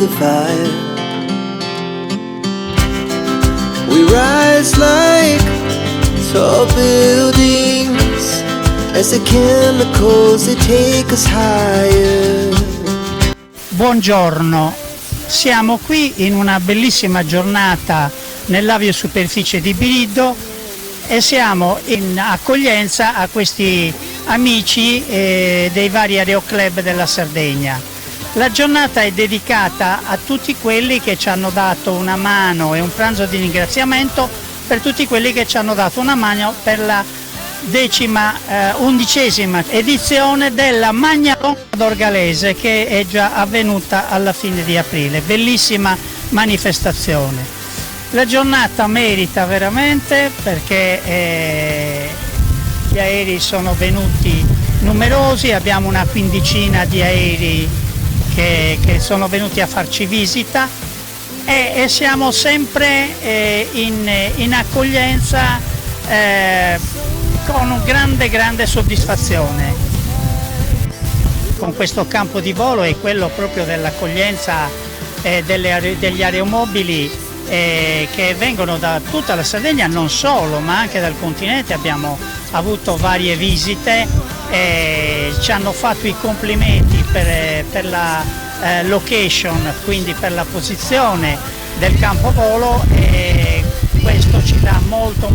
the fire. We rise like tall buildings as the chemicals they take us higher. Buongiorno, siamo qui in una bellissima giornata nell'aviosuperficie di Biriddo e siamo in accoglienza a questi amici dei vari aeroclub della Sardegna. La giornata è dedicata a tutti quelli che ci hanno dato una mano e un pranzo di ringraziamento per tutti quelli che ci hanno dato una mano per la undicesima edizione della Magna Longa d'Orgalese, che è già avvenuta alla fine di aprile. Bellissima manifestazione. La giornata merita veramente perché gli aerei sono venuti numerosi, abbiamo una quindicina di aerei che sono venuti a farci visita e siamo sempre in accoglienza con grande soddisfazione. Con questo campo di volo è quello proprio dell'accoglienza degli aeromobili che vengono da tutta la Sardegna, non solo, ma anche dal continente. Abbiamo avuto varie visite e ci hanno fatto i complimenti per la location, quindi per la posizione del campo volo, e questo ci dà molta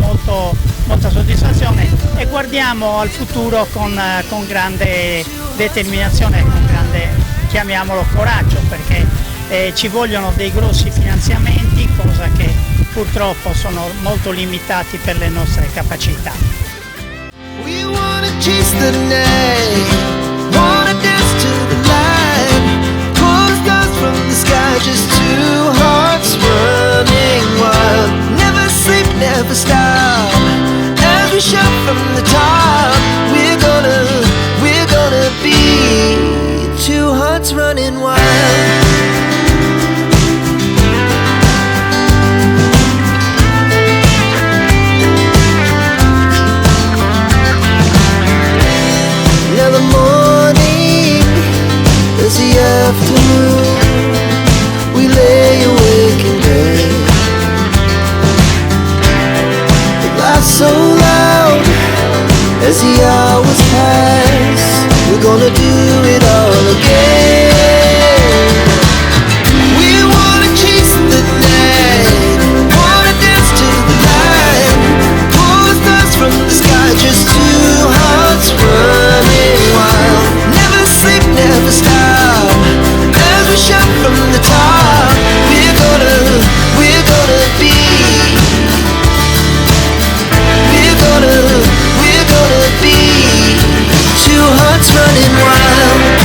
soddisfazione e guardiamo al futuro con grande determinazione, con grande, chiamiamolo, coraggio, perché ci vogliono dei grossi finanziamenti, cosa che purtroppo sono molto limitati per le nostre capacità. We wanna chase the night, wanna dance to the light, pull stars from the sky, just two hearts running wild. Never sleep, never stop, as we shout from the top. We're gonna be two hearts running wild. The morning is the afternoon. We lay awake in bed. The laughs so loud as the hours pass. We're gonna do it all again. We wanna chase the night, wanna dance to the light, pull the stars from the sky, just two hearts running wild. Never sleep, never stop, as we shout from the top. We're gonna be, we're gonna be two hearts running wild.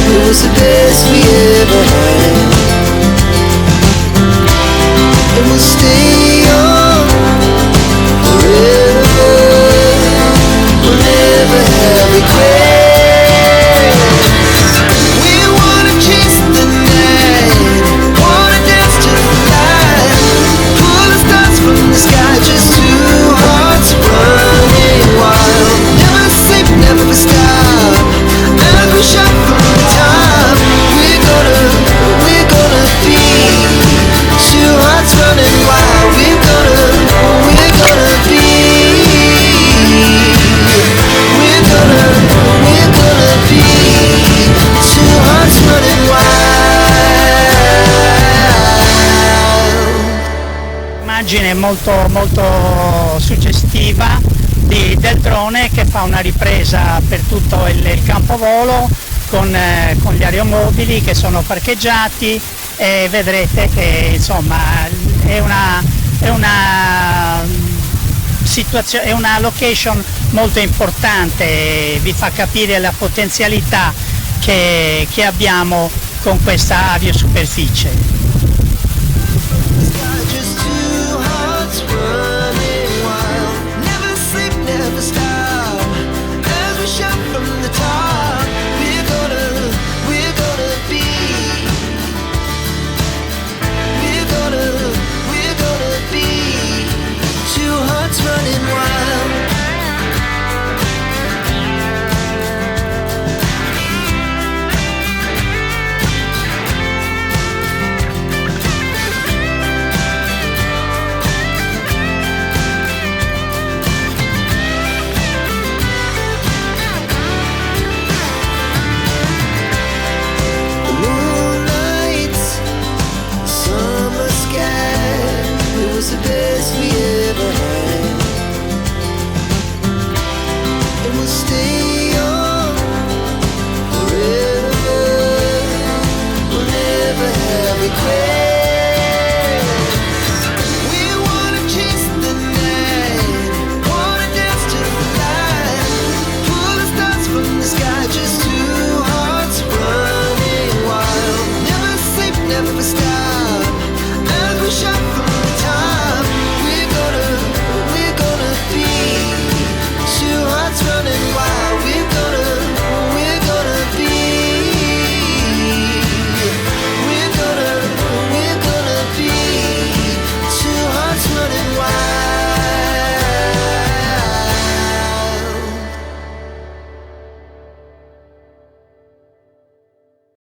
It was the best we ever had, and we'll stay on forever. We'll never have regrets. We wanna chase the night, wanna dance to the light, pull the stars from the sky, just two hearts running wild. Never sleep, never stop, as we shout from the top. We're gonna be two hearts running wild. We're gonna be, we're gonna be two hearts running wild. Immagine molto suggestiva del drone che fa una ripresa per tutto il campo volo con gli aeromobili che sono parcheggiati, e vedrete che insomma è una location molto importante, vi fa capire la potenzialità che abbiamo con questa aviosuperficie.